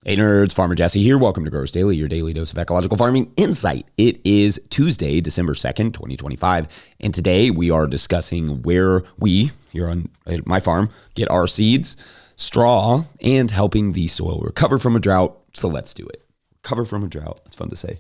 Hey nerds, Farmer Jesse here. Welcome to Growers Daily, your daily dose of ecological farming insight. It is Tuesday, December 2nd, 2025, and today we are discussing where we, here at my farm, get our seeds, straw, and helping the soil recover from a drought. So let's do it. Recover from a drought. That's fun to say.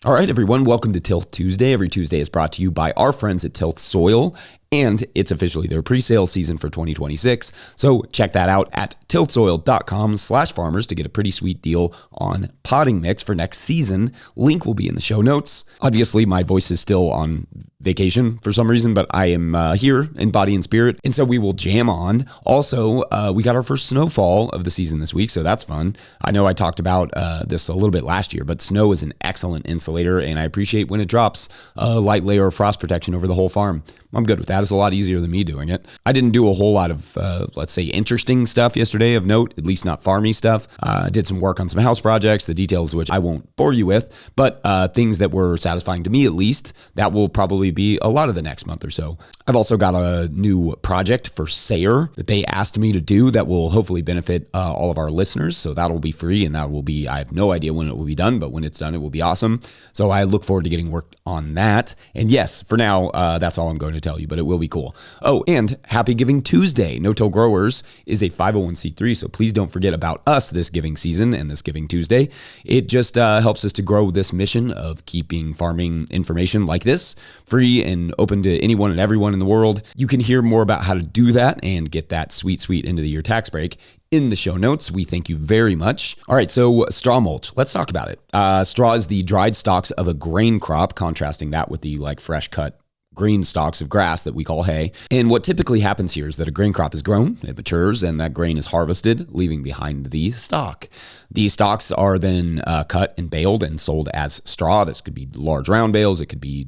All right, everyone, welcome to Tilth Tuesday. Every Tuesday is brought to you by our friends at Tilth Soil, and it's officially their pre-sale season for 2026. So check that out at tilthsoil.com/farmers to get a pretty sweet deal on potting mix for next season. Link will be in the show notes. Obviously, my voice is still on vacation for some reason, but I am here in body and spirit, and so we will jam on. Also, we got our first snowfall of the season this week, so that's fun. I know I talked about this a little bit last year, but snow is an excellent insulator, and I appreciate when it drops a light layer of frost protection over the whole farm. I'm good with that. It's a lot easier than me doing it. I didn't do a whole lot of, let's say, interesting stuff yesterday of note, at least not farmy stuff. I did some work on some house projects, the details of which I won't bore you with, but things that were satisfying to me at least. That will probably be a lot of the next month or so. I've also got a new project for Sayer that they asked me to do that will hopefully benefit all of our listeners. So that'll be free, and that will be, I have no idea when it will be done, but when it's done, it will be awesome. So I look forward to getting work on that. And yes, for now, that's all I'm going to tell you, but it will be cool. Oh, and Happy Giving Tuesday. No-Till Growers is a 501c3, so please don't forget about us this giving season and this Giving Tuesday. It just helps us to grow this mission of keeping farming information like this free and open to anyone and everyone in the world. You can hear more about how to do that and get that sweet end of the year tax break in the show notes. We thank you very much. All right, so straw mulch. Let's talk about it. Straw is the dried stalks of a grain crop, contrasting that with the fresh cut green stalks of grass that we call hay. And what typically happens here is that a grain crop is grown, it matures, and that grain is harvested, leaving behind the stalk. These stalks are then cut and baled and sold as straw. This could be large round bales, it could be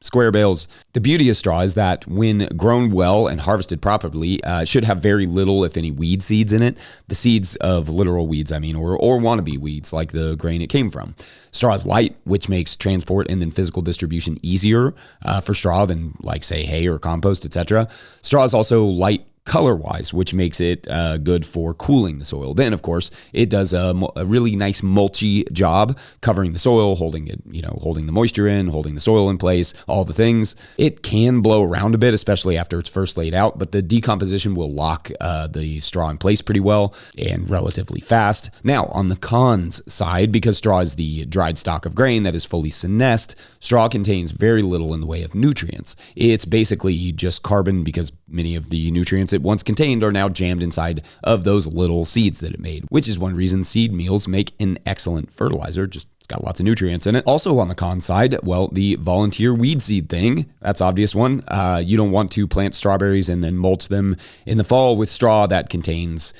square bales. The beauty of straw is that when grown well and harvested properly, it should have very little, if any, weed seeds in it. The seeds of literal weeds, or wannabe weeds like the grain it came from. Straw is light, which makes transport and then physical distribution easier for straw than say hay or compost, etc. Straw is also light color-wise, which makes it good for cooling the soil. Then, of course, it does a really nice mulchy job covering the soil, holding it, holding the moisture in, holding the soil in place, all the things. It can blow around a bit, especially after it's first laid out, but the decomposition will lock the straw in place pretty well and relatively fast. Now, on the cons side, because straw is the dried stalk of grain that is fully senesced, straw contains very little in the way of nutrients. It's basically just carbon because many of the nutrients it once contained are now jammed inside of those little seeds that it made, which is one reason seed meals make an excellent fertilizer. Just it's got lots of nutrients in it. Also on the con side, well, the volunteer weed seed thing, that's obvious one. You don't want to plant strawberries and then mulch them in the fall with straw that contains,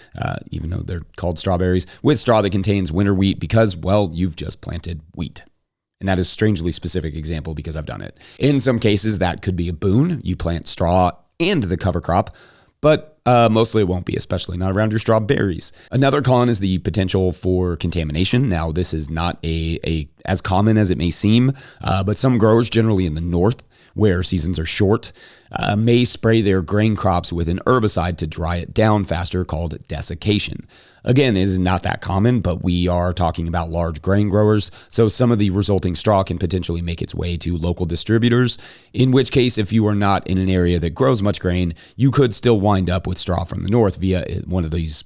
even though they're called strawberries, with straw that contains winter wheat because, well, you've just planted wheat. And that is a strangely specific example because I've done it. In some cases, that could be a boon. You plant straw and the cover crop, but mostly it won't be, especially not around your strawberries. Another con is the potential for contamination. Now, this is not as common as it may seem, but some growers, generally in the north, where seasons are short, may spray their grain crops with an herbicide to dry it down faster called desiccation. Again, it is not that common, but we are talking about large grain growers, so some of the resulting straw can potentially make its way to local distributors, in which case, if you are not in an area that grows much grain, you could still wind up with straw from the north via one of these,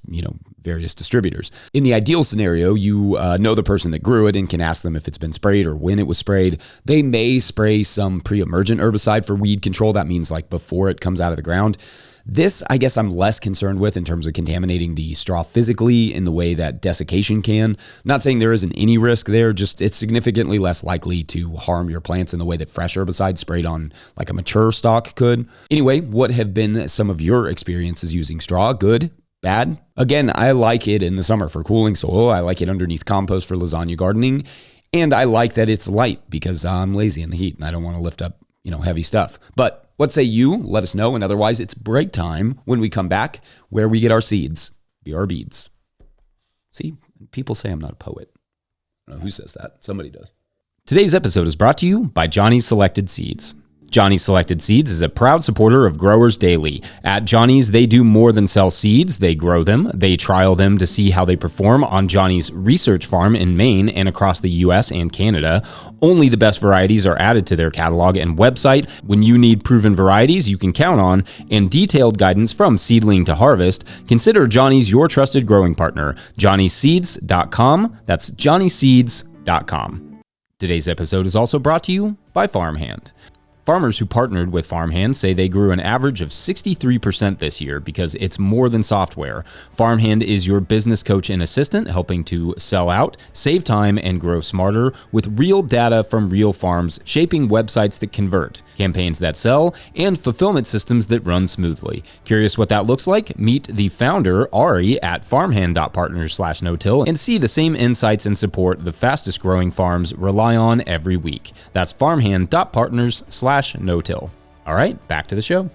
various distributors. In the ideal scenario, you know the person that grew it and can ask them if it's been sprayed or when it was sprayed. They may spray some pre-emergent herbicide for weed control. That means before it comes out of the ground. This, I guess I'm less concerned with in terms of contaminating the straw physically in the way that desiccation can. Not saying there isn't any risk there, just it's significantly less likely to harm your plants in the way that fresh herbicide sprayed on a mature stalk could. Anyway, what have been some of your experiences using straw? Good? Bad? Again, I like it in the summer for cooling soil. I like it underneath compost for lasagna gardening. And I like that it's light because I'm lazy in the heat and I don't want to lift up, heavy stuff. But what say you? Let us know. And otherwise, it's break time when we come back, where we get our seeds, be our beads. See, people say I'm not a poet. I don't know who says that. Somebody does. Today's episode is brought to you by Johnny's Selected Seeds. Johnny's Selected Seeds is a proud supporter of Growers Daily. At Johnny's, they do more than sell seeds. They grow them. They trial them to see how they perform on Johnny's research farm in Maine and across the U.S. and Canada. Only the best varieties are added to their catalog and website. When you need proven varieties you can count on and detailed guidance from seedling to harvest, consider Johnny's your trusted growing partner. JohnnySeeds.com. That's JohnnySeeds.com. Today's episode is also brought to you by Farmhand. Farmers who partnered with Farmhand say they grew an average of 63% this year because it's more than software. Farmhand is your business coach and assistant, helping to sell out, save time, and grow smarter with real data from real farms, shaping websites that convert, campaigns that sell, and fulfillment systems that run smoothly. Curious what that looks like? Meet the founder, Ari, at farmhand.partners/no-till and see the same insights and support the fastest growing farms rely on every week. That's farmhand.partners/no-till. All right, back to the show.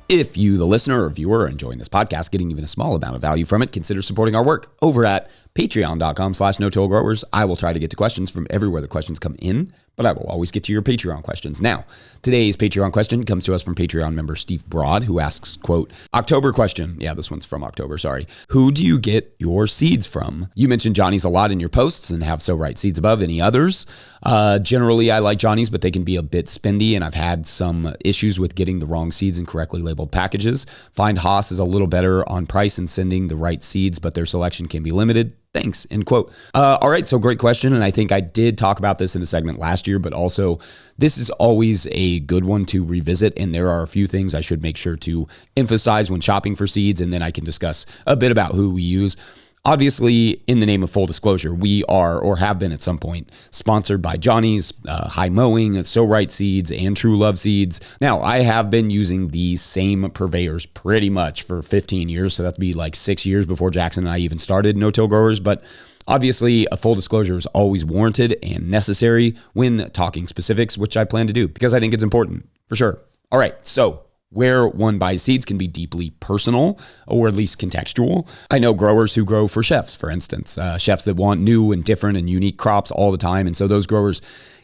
If you, the listener or viewer, are enjoying this podcast, getting even a small amount of value from it, consider supporting our work over at patreon.com/no-till-growers. I will try to get to questions from everywhere the questions come in, but I will always get to your Patreon questions. Now, today's Patreon question comes to us from Patreon member Steve Broad, who asks, quote, October question. Yeah, this one's from October, sorry. Who do you get your seeds from? You mentioned Johnny's a lot in your posts and have So Right seeds above. Any others? Generally, I like Johnny's, but they can be a bit spendy, and I've had some issues with getting the wrong seeds in correctly labeled packages. Find Haas is a little better on price and sending the right seeds, but their selection can be limited. Thanks, end quote. All right, so great question, and I think I did talk about this in a segment last year, but also this is always a good one to revisit, and there are a few things I should make sure to emphasize when shopping for seeds, and then I can discuss a bit about who we use. Obviously, in the name of full disclosure, we are, or have been at some point, sponsored by Johnny's, High Mowing, So Right Seeds, and True Love Seeds. Now, I have been using these same purveyors pretty much for 15 years, so that'd be like 6 years before Jackson and I even started No-Till Growers, but obviously, a full disclosure is always warranted and necessary when talking specifics, which I plan to do, because I think it's important, for sure. All right, so where one buys seeds can be deeply personal or at least contextual. I know growers who grow for chefs, for instance, chefs that want new and different and unique crops all the time. And so those growers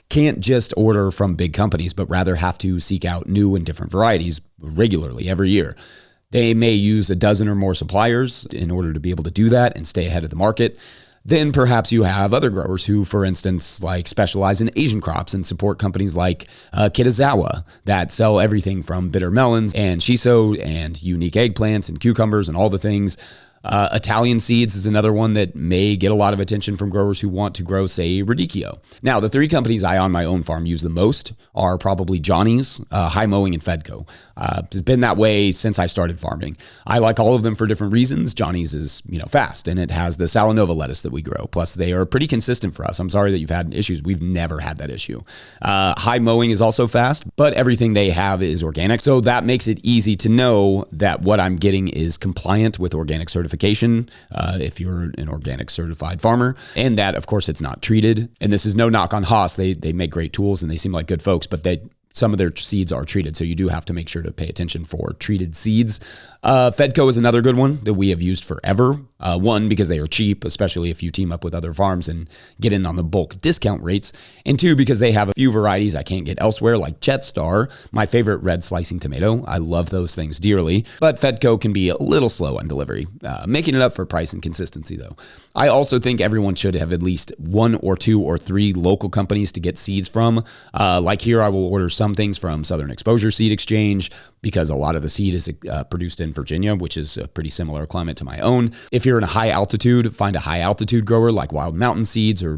can't just order from big companies, but rather have to seek out new and different varieties regularly every year. They may use a dozen or more suppliers in order to be able to do that and stay ahead of the market. Then perhaps you have other growers who, for instance, like specialize in Asian crops and support companies like Kitazawa that sell everything from bitter melons and shiso and unique eggplants and cucumbers and all the things. Italian seeds is another one that may get a lot of attention from growers who want to grow, say, radicchio. Now, the three companies I on my own farm use the most are probably Johnny's, High Mowing, and Fedco. It's been that way since I started farming. I like all of them for different reasons. Johnny's is, fast, and it has the Salanova lettuce that we grow. Plus, they are pretty consistent for us. I'm sorry that you've had issues. We've never had that issue. High Mowing is also fast, but everything they have is organic. So that makes it easy to know that what I'm getting is compliant with organic certification. If you're an organic certified farmer, and that, of course, it's not treated. And this is no knock on Haas. They make great tools and they seem like good folks, but some of their seeds are treated. So you do have to make sure to pay attention for treated seeds. Fedco is another good one that we have used forever. One, because they are cheap, especially if you team up with other farms and get in on the bulk discount rates. And two, because they have a few varieties I can't get elsewhere, like Jetstar, my favorite red slicing tomato. I love those things dearly, but Fedco can be a little slow on delivery, making it up for price and consistency though. I also think everyone should have at least one or two or three local companies to get seeds from. Like here, I will order some things from Southern Exposure Seed Exchange because a lot of the seed is produced in Virginia, which is a pretty similar climate to my own. If you're in a high altitude, find a high altitude grower like Wild Mountain Seeds or,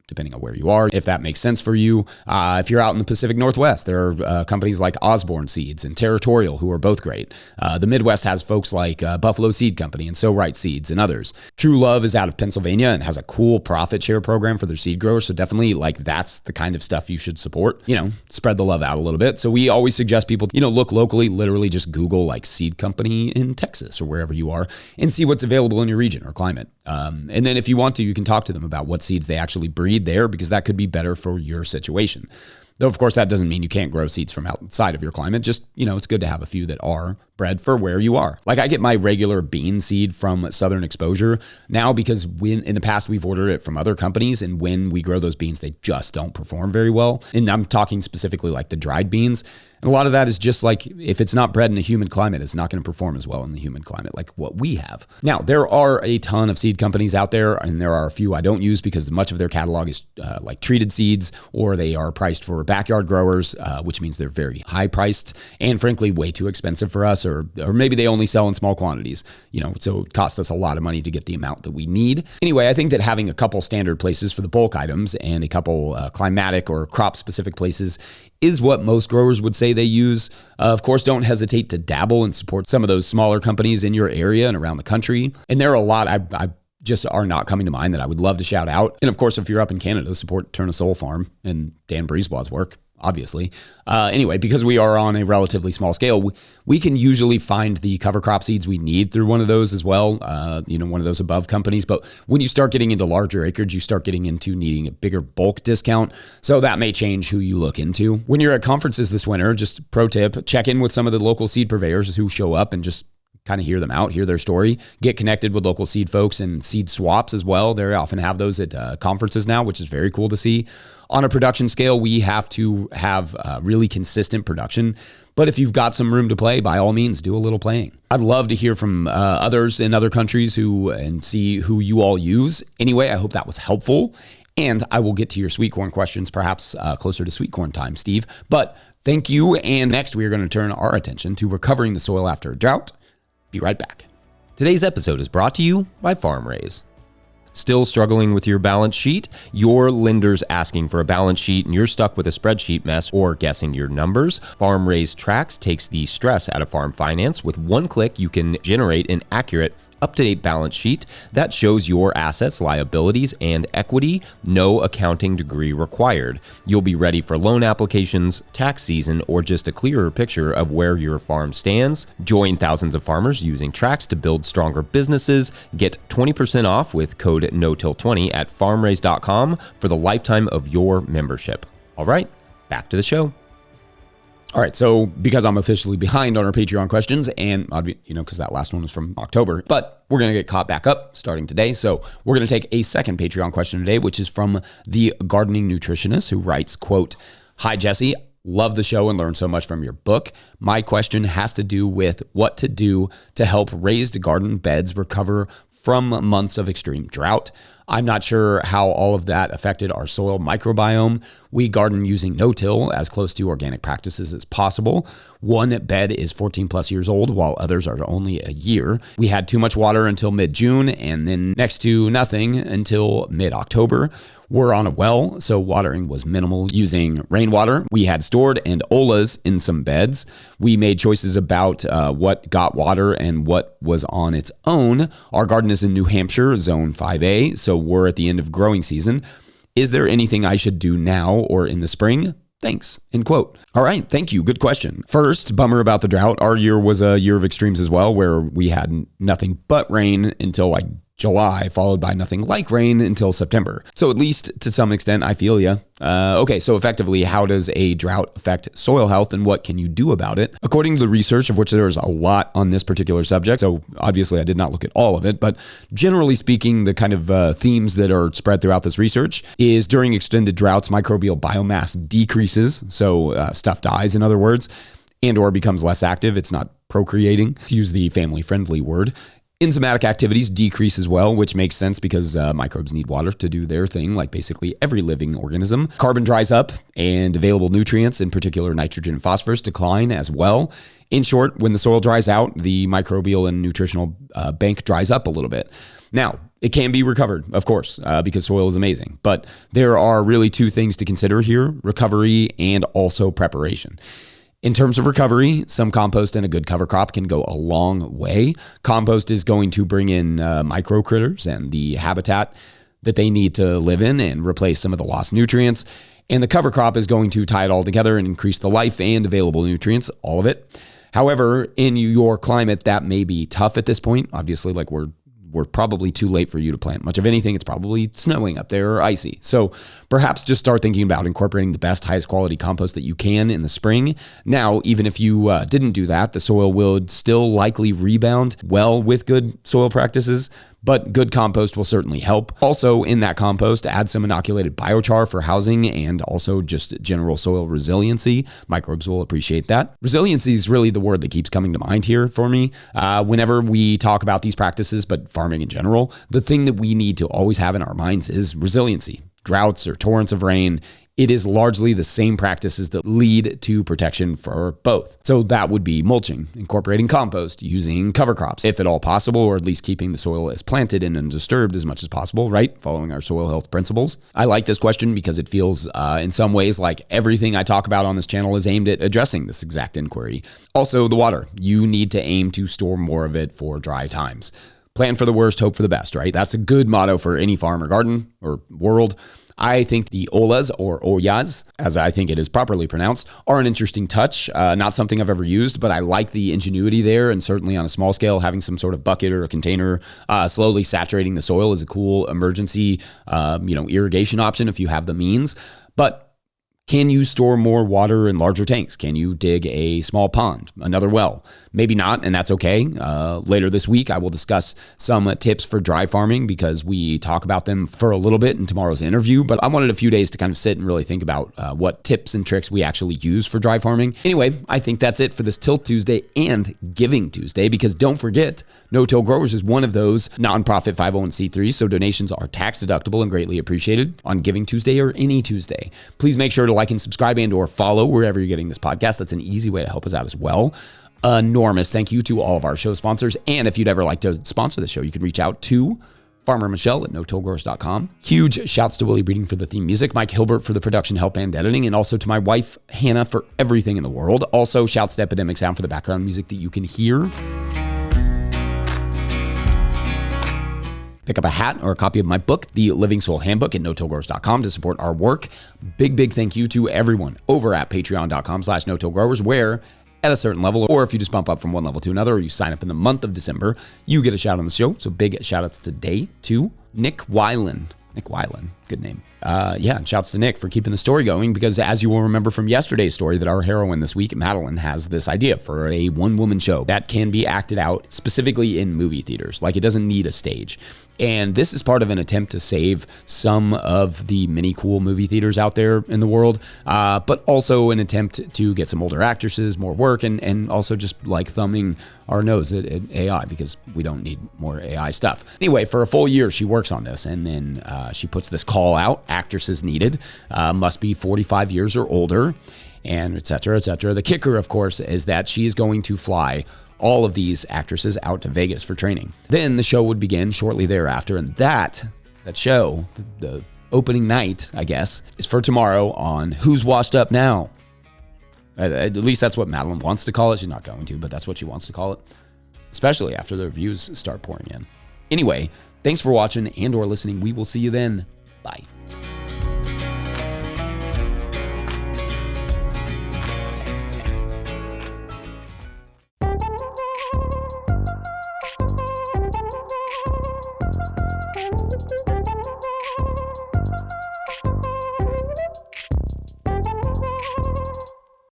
depending on where you are, if that makes sense for you. If you're out in the Pacific Northwest, there are companies like Osborne Seeds and Territorial who are both great. The Midwest has folks like Buffalo Seed Company and So Right Seeds and others. True Love is out of Pennsylvania and has a cool profit share program for their seed growers. So definitely that's the kind of stuff you should support, spread the love out a little bit. So we always suggest people, look locally, literally just Google like seed company in Texas or wherever you are and see what's available in your region or climate. And then if you want to, you can talk to them about what seeds they actually breed there because that could be better for your situation. Though, of course, that doesn't mean you can't grow seeds from outside of your climate. Just, it's good to have a few that are bred for where you are. Like I get my regular bean seed from Southern Exposure now because in the past we've ordered it from other companies, and when we grow those beans, they just don't perform very well. And I'm talking specifically like the dried beans. And a lot of that is just like, if it's not bred in a humid climate, it's not going to perform as well in the humid climate like what we have. Now, there are a ton of seed companies out there, and there are a few I don't use because much of their catalog is like treated seeds, or they are priced for backyard growers, which means they're very high priced and frankly way too expensive for us, or maybe they only sell in small quantities, so it costs us a lot of money to get the amount that we need. Anyway, I think that having a couple standard places for the bulk items and a couple climatic or crop specific places is what most growers would say they use. Of course, don't hesitate to dabble and support some of those smaller companies in your area and around the country. And there are a lot I just are not coming to mind that I would love to shout out. And of course, if you're up in Canada, support Turn a Soul Farm and Dan Brisebois' work, obviously. Anyway, because we are on a relatively small scale, we can usually find the cover crop seeds we need through one of those as well, one of those above companies. But when you start getting into larger acreage, you start getting into needing a bigger bulk discount. So that may change who you look into. When you're at conferences this winter, just pro tip, check in with some of the local seed purveyors who show up and just kind of hear them out, hear their story, get connected with local seed folks and seed swaps as well. They often have those at conferences now, which is very cool to see. On a production scale, we have to have really consistent production. But if you've got some room to play, by all means, do a little playing. I'd love to hear from others in other countries and see who you all use. Anyway, I hope that was helpful. And I will get to your sweet corn questions perhaps closer to sweet corn time, Steve. But thank you. And next, we are going to turn our attention to recovering the soil after a drought. Be right back. Today's episode is brought to you by FarmRaise. Still struggling with your balance sheet? Your lender's asking for a balance sheet and you're stuck with a spreadsheet mess or guessing your numbers? FarmRaise Tracks takes the stress out of farm finance. With one click, you can generate an accurate, up-to-date balance sheet that shows your assets, liabilities, and equity. No accounting degree required. You'll be ready for loan applications, tax season, or just a clearer picture of where your farm stands. Join thousands of farmers using Tracks to build stronger businesses. Get 20% off with code NOTIL20 at farmraise.com for the lifetime of your membership. All right, back to the show. All right, so because I'm officially behind on our Patreon questions, and because that last one was from October, but we're going to get caught back up starting today. So we're going to take a second Patreon question today, which is from the gardening nutritionist who writes, quote, "Hi, Jesse. Love the show and learned so much from your book. My question has to do with what to do to help raised garden beds recover from months of extreme drought. I'm not sure how all of that affected our soil microbiome. We garden using no-till as close to organic practices as possible. One bed is 14 plus years old, while others are only a year. We had too much water until mid-June and then next to nothing until mid-October. We're on a well, so watering was minimal using rainwater. We had stored and olas in some beds. We made choices about what got water and what was on its own. Our garden is in New Hampshire, zone 5A, so we're at the end of growing season. Is there anything I should do now or in the spring? Thanks." End quote. All right. Thank you. Good question. First, bummer about the drought. Our year was a year of extremes as well, where we had nothing but rain until like July, followed by nothing like rain until September. So at least to some extent, I feel ya. Okay, so effectively, how does a drought affect soil health and what can you do about it? According to the research, of which there's a lot on this particular subject, so obviously I did not look at all of it, but generally speaking, the kind of themes that are spread throughout this research is during extended droughts, microbial biomass decreases, so stuff dies in other words, and or becomes less active. It's not procreating, to use the family-friendly word. Enzymatic activities decrease as well, which makes sense because microbes need water to do their thing, like basically every living organism. Carbon dries up and available nutrients, in particular nitrogen and phosphorus, decline as well. In short, when the soil dries out, the microbial and nutritional bank dries up a little bit. Now, it can be recovered, of course, because soil is amazing. But there are really two things to consider here: recovery and also preparation. In terms of recovery, some compost and a good cover crop can go a long way. Compost is going to bring in micro critters and the habitat that they need to live in and replace some of the lost nutrients. And the cover crop is going to tie it all together and increase the life and available nutrients, all of it. However, in your climate, that may be tough at this point. Obviously, like we're we're probably too late for you to plant much of anything. It's probably snowing up there or icy. So perhaps just start thinking about incorporating the best, highest quality compost that you can in the spring. Now, even if you didn't do that, the soil would still likely rebound well with good soil practices, but good compost will certainly help. Also, in that compost, add some inoculated biochar for housing and also just general soil resiliency. Microbes will appreciate that. Resiliency is really the word that keeps coming to mind here for me. Whenever we talk about these practices, but farming in general, the thing that we need to always have in our minds is resiliency. Droughts or torrents of rain, it is largely the same practices that lead to protection for both. So that would be mulching, incorporating compost, using cover crops, if at all possible, or at least keeping the soil as planted and undisturbed as much as possible, right? Following our soil health principles. I like this question because it feels in some ways like everything I talk about on this channel is aimed at addressing this exact inquiry. Also, the water. You need to aim to store more of it for dry times. Plan for the worst, hope for the best, right? That's a good motto for any farm or garden or world. I think the olas or ollas, as I think it is properly pronounced, are an interesting touch. Not something I've ever used, but I like the ingenuity there. And certainly on a small scale, having some sort of bucket or a container slowly saturating the soil is a cool emergency, irrigation option if you have the means. But can you store more water in larger tanks? Can you dig a small pond, another well? Maybe not, and that's okay. Later this week, I will discuss some tips for dry farming because we talk about them for a little bit in tomorrow's interview, but I wanted a few days to kind of sit and really think about what tips and tricks we actually use for dry farming. Anyway, I think that's it for this Tilt Tuesday and Giving Tuesday, because don't forget, No-Till Growers is one of those nonprofit 501c3s, so donations are tax deductible and greatly appreciated on Giving Tuesday or any Tuesday. Please make sure to like and subscribe and or follow wherever you're getting this podcast. That's an easy way to help us out as well. Enormous thank you to all of our show sponsors. And if you'd ever like to sponsor the show, you can reach out to Farmer Michelle at no-tillgrowers.com. Huge shouts to Willie Breeding for the theme music, Mike Hilbert for the production help and editing, and also to my wife, Hannah, for everything in the world. Also, shouts to Epidemic Sound for the background music that you can hear. Pick up a hat or a copy of my book, The Living Soil Handbook, at no-tillgrowers.com to support our work. Big thank you to everyone over at patreon.com/no-tillgrowers, where at a certain level, or if you just bump up from one level to another, or you sign up in the month of December, you get a shout on the show. So big shout outs today to Nick Weiland. Nick Weiland, good name. And shouts to Nick for keeping the story going, because as you will remember from yesterday's story, that our heroine this week, Madeline, has this idea for a one-woman show that can be acted out specifically in movie theaters. Like, it doesn't need a stage. And this is part of an attempt to save some of the many cool movie theaters out there in the world, but also an attempt to get some older actresses more work, and also just like thumbing our nose at AI, because we don't need more AI stuff. Anyway, for a full year, she works on this, and then she puts this call out, actresses needed, must be 45 years or older, and et cetera, et cetera. The kicker, of course, is that she is going to fly all of these actresses out to Vegas for training. Then the show would begin shortly thereafter, and that show, the opening night, I guess, is for tomorrow on Who's Washed Up Now. At least that's what Madeline wants to call it. She's not going to, but that's what she wants to call it, especially after the reviews start pouring in. Anyway, thanks for watching and or listening. We will see you then. Bye.